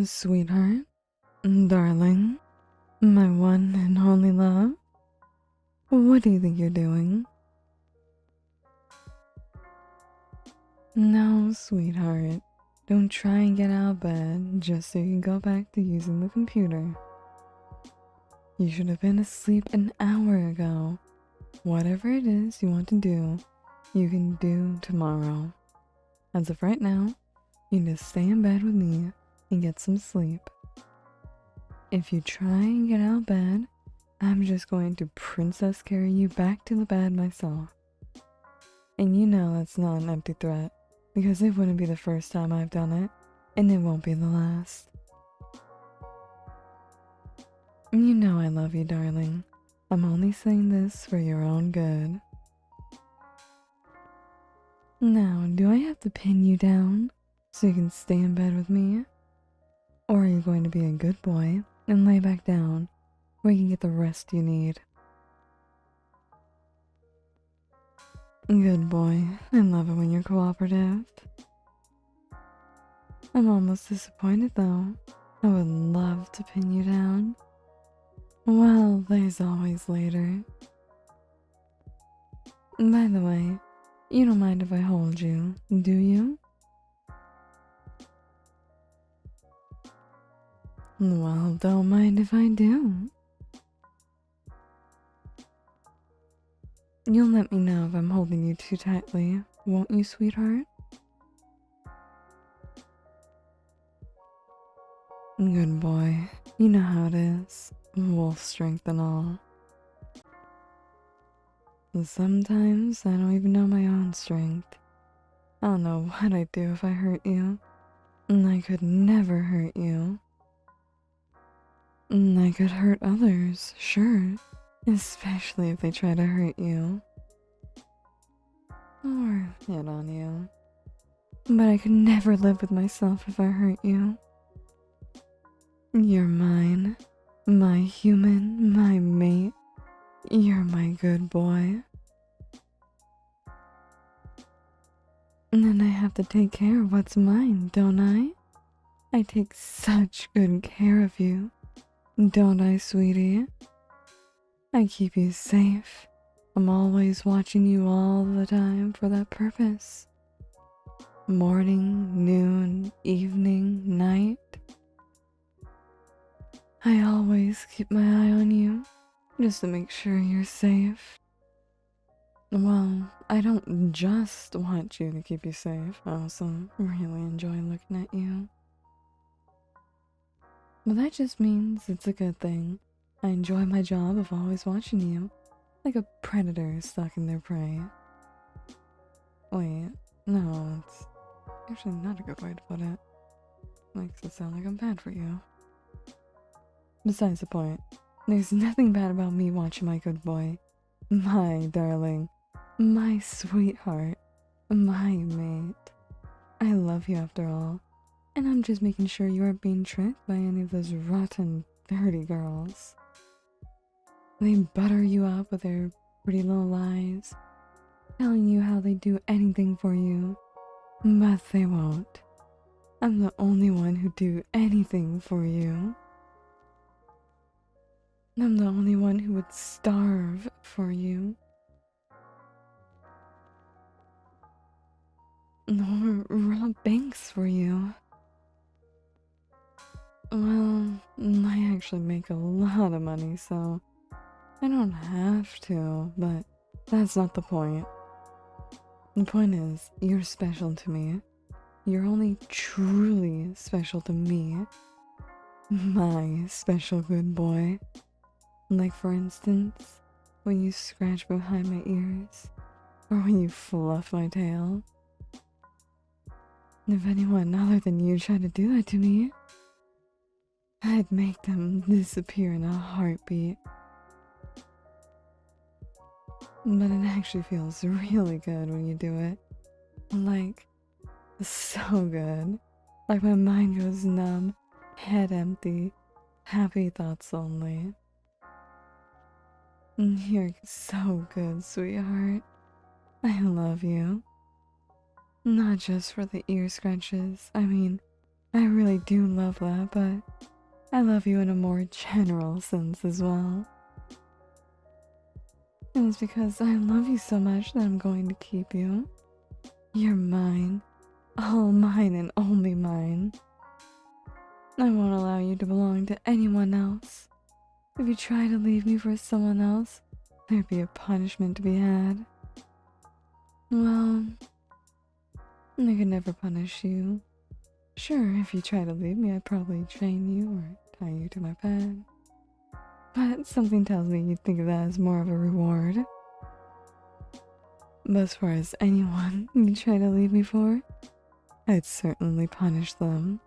Sweetheart, darling, my one and only love, what do you think you're doing? No, sweetheart, don't try and get out of bed just so you can go back to using the computer. You should have been asleep an hour ago. Whatever it is you want to do, you can do tomorrow. As of right now, you need to stay in bed with me and get some sleep. If you try and get out of bed, I'm just going to princess carry you back to the bed myself. And you know that's not an empty threat, because it wouldn't be the first time I've done it, and it won't be the last. You know I love you, darling. I'm only saying this for your own good. Now, do I have to pin you down so you can stay in bed with me? Or are you going to be a good boy and lay back down where you can get the rest you need? Good boy. I love it when you're cooperative. I'm almost disappointed though. I would love to pin you down. Well, there's always later. By the way, you don't mind if I hold you, do you? Well, don't mind if I do. You'll let me know if I'm holding you too tightly, won't you, sweetheart? Good boy. You know how it is. Wolf strength and all. Sometimes I don't even know my own strength. I don't know what I'd do if I hurt you. And I could never hurt you. And I could hurt others, sure. Especially if they try to hurt you. Or hit on you. But I could never live with myself if I hurt you. You're mine. My human, my mate. You're my good boy. And then I have to take care of what's mine, don't I? I take such good care of you, don't I, sweetie? I keep you safe. I'm always watching you all the time for that purpose. Morning, noon, evening, night. I always keep my eye on you, just to make sure you're safe. Well, I don't just want you to keep you safe. I also really enjoy looking at you. But that just means it's a good thing. I enjoy my job of always watching you, like a predator stalking their prey. Wait, no, it's actually not a good way to put it. Makes it sound like I'm bad for you. Besides the point, there's nothing bad about me watching my good boy. My darling. My sweetheart. My mate. I love you after all. And I'm just making sure you aren't being tricked by any of those rotten, dirty girls. They butter you up with their pretty little lies, telling you how they do anything for you. But they won't. I'm the only one who do anything for you. I'm the only one who would starve for you. Or rob banks for you. Well, I actually make a lot of money, so I don't have to, but that's not the point. The point is, you're special to me. You're only truly special to me. My special good boy. Like, for instance, when you scratch behind my ears, or when you fluff my tail. If anyone other than you tried to do that to me, I'd make them disappear in a heartbeat. But it actually feels really good when you do it. Like, so good. Like my mind goes numb, head empty, happy thoughts only. You're so good, sweetheart. I love you. Not just for the ear scratches. I mean, I really do love that, but I love you in a more general sense as well. And it's because I love you so much that I'm going to keep you. You're mine. All mine and only mine. I won't allow you to belong to anyone else. If you try to leave me for someone else, there'd be a punishment to be had. Well, I could never punish you. Sure, if you try to leave me, I'd probably chain you or tie you to my bed. But something tells me you'd think of that as more of a reward. But as far as anyone you try to leave me for, I'd certainly punish them.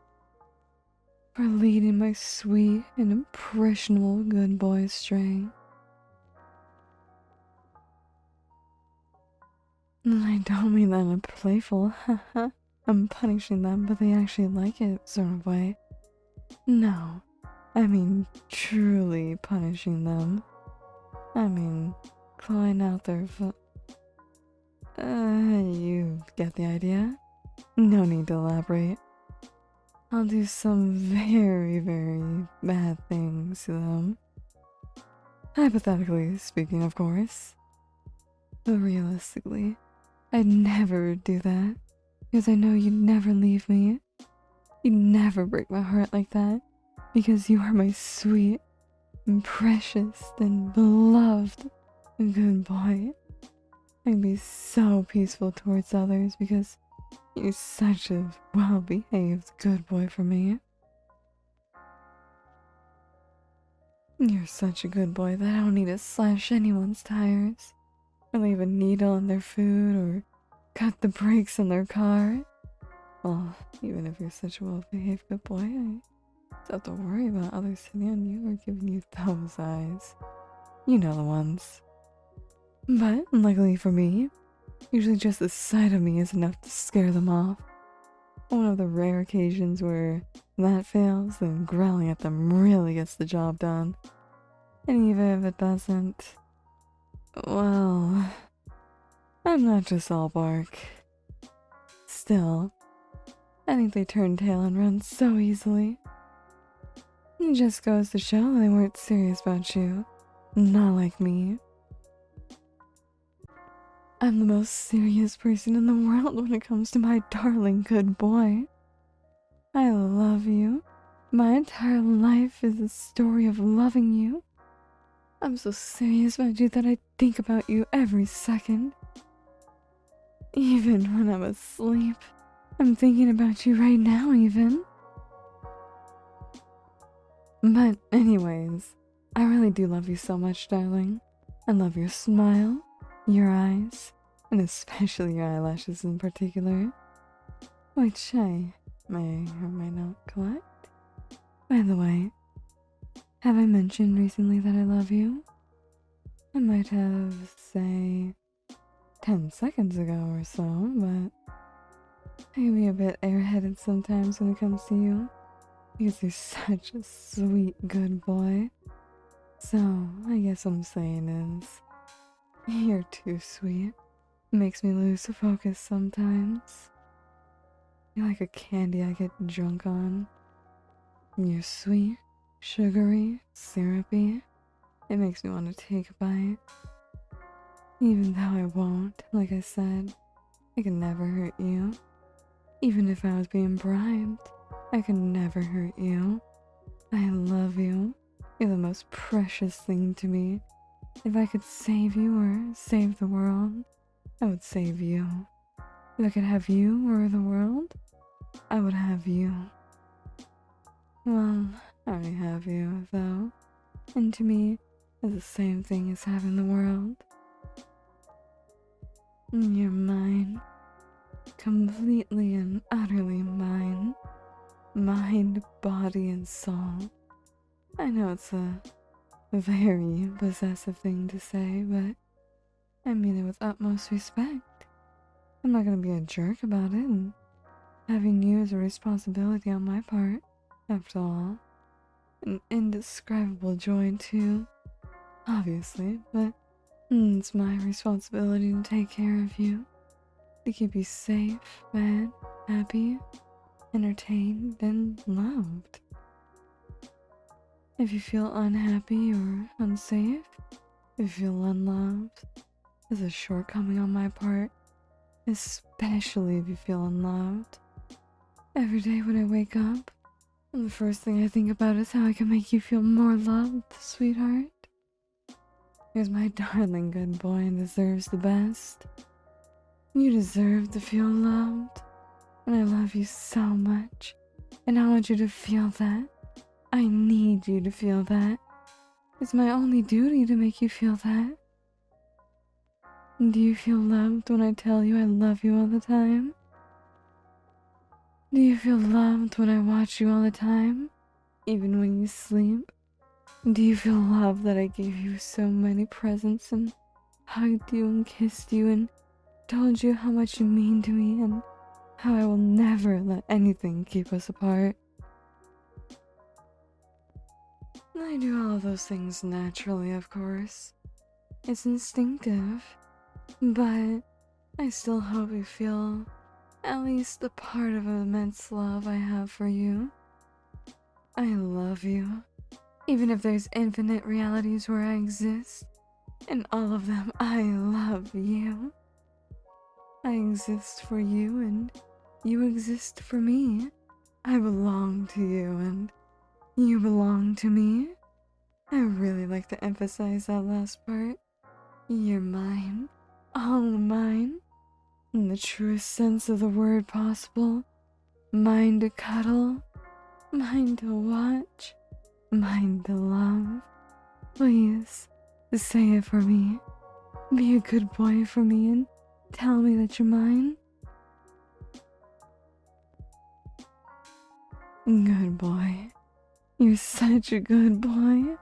For leading my sweet and impressionable good boy astray. And I don't mean that in a playful, haha, I'm punishing them but they actually like it sort of way. No, I mean truly punishing them. I mean clawing out their you get the idea? No need to elaborate. I'll do some very, very bad things to them. Hypothetically speaking, of course. But realistically, I'd never do that. Because I know you'd never leave me. You'd never break my heart like that. Because you are my sweet, and precious, and beloved good boy. I'd be so peaceful towards others because you're such a well-behaved good boy for me. You're such a good boy that I don't need to slash anyone's tires, or leave a needle in their food, or cut the brakes in their car. Well, even if you're such a well-behaved good boy, I don't have to worry about others sitting on you or giving you those eyes. You know the ones. But, luckily for me, usually just the sight of me is enough to scare them off. One of the rare occasions where that fails, then growling at them really gets the job done. And even if it doesn't, well, I'm not just all bark. Still, I think they turn tail and run so easily. It just goes to show they weren't serious about you. Not like me. I'm the most serious person in the world when it comes to my darling good boy. I love you. My entire life is a story of loving you. I'm so serious about you that I think about you every second. Even when I'm asleep, I'm thinking about you right now even. But anyways, I really do love you so much, darling. I love your smile, your eyes, and especially your eyelashes in particular, which I may or may not collect. By the way, have I mentioned recently that I love you? I might have, say, 10 seconds ago or so, but I can be a bit airheaded sometimes when it comes to you, because you're such a sweet good boy. So, I guess what I'm saying is, you're too sweet. It makes me lose focus sometimes. You're like a candy I get drunk on. You're sweet, sugary, syrupy. It makes me want to take a bite. Even though I won't, like I said, I can never hurt you. Even if I was being bribed, I could never hurt you. I love you. You're the most precious thing to me. If I could save you or save the world, I would save you. If I could have you or the world, I would have you. Well, I already have you, though. And to me, it's the same thing as having the world. You're mine. Completely and utterly mine. Mind, body, and soul. I know it's a very possessive thing to say, but I mean it with utmost respect. I'm not gonna be a jerk about it, and having you is a responsibility on my part, after all. An indescribable joy too, obviously, but it's my responsibility to take care of you, to keep you safe, fed, happy. entertained, and loved. If you feel unhappy or unsafe, if you feel unloved, it's a shortcoming on my part, especially if you feel unloved. Every day when I wake up, the first thing I think about is how I can make you feel more loved, sweetheart. Because my darling good boy deserves the best. You deserve to feel loved. And I love you so much. And I want you to feel that. I need you to feel that. It's my only duty to make you feel that. Do you feel loved when I tell you I love you all the time? Do you feel loved when I watch you all the time? Even when you sleep? Do you feel loved that I gave you so many presents and hugged you and kissed you and told you how much you mean to me and how I will never let anything keep us apart? I do all of those things naturally, of course. It's instinctive. But I still hope you feel at least a part of immense love I have for you. I love you. Even if there's infinite realities where I exist, in all of them I love you. I exist for you and you exist for me. I belong to you and you belong to me. I really like to emphasize that last part. You're mine. All mine. In the truest sense of the word possible. Mine to cuddle. Mine to watch. Mine to love. Please, say it for me. Be a good boy for me and tell me that you're mine. Good boy. You're such a good boy.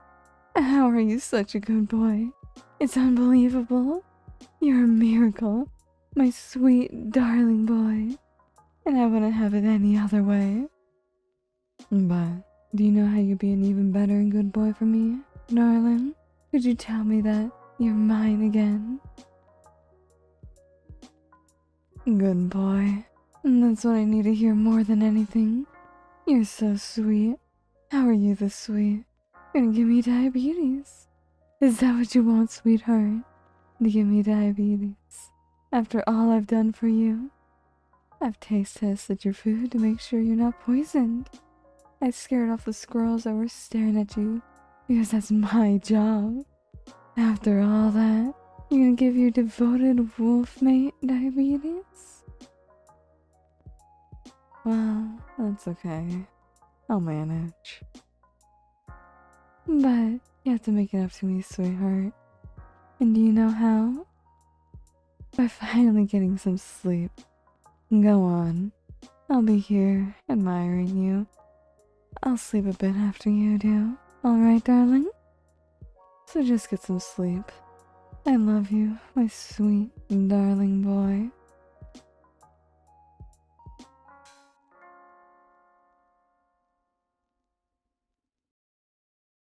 How are you such a good boy? It's unbelievable. You're a miracle. My sweet, darling boy. And I wouldn't have it any other way. But do you know how you'd be an even better and good boy for me, darling? Could you tell me that you're mine again? Good boy. And that's what I need to hear more than anything. You're so sweet. How are you this sweet? You're gonna give me diabetes. Is that what you want, sweetheart? To give me diabetes? After all I've done for you? I've taste tested your food to make sure you're not poisoned. I scared off the squirrels that were staring at you because that's my job. After all that, you're gonna give your devoted wolf mate diabetes? Well, that's okay. I'll manage. But you have to make it up to me, sweetheart. And do you know how? By finally getting some sleep. Go on. I'll be here, admiring you. I'll sleep a bit after you do. Alright, darling? So just get some sleep. I love you, my sweet, darling boy.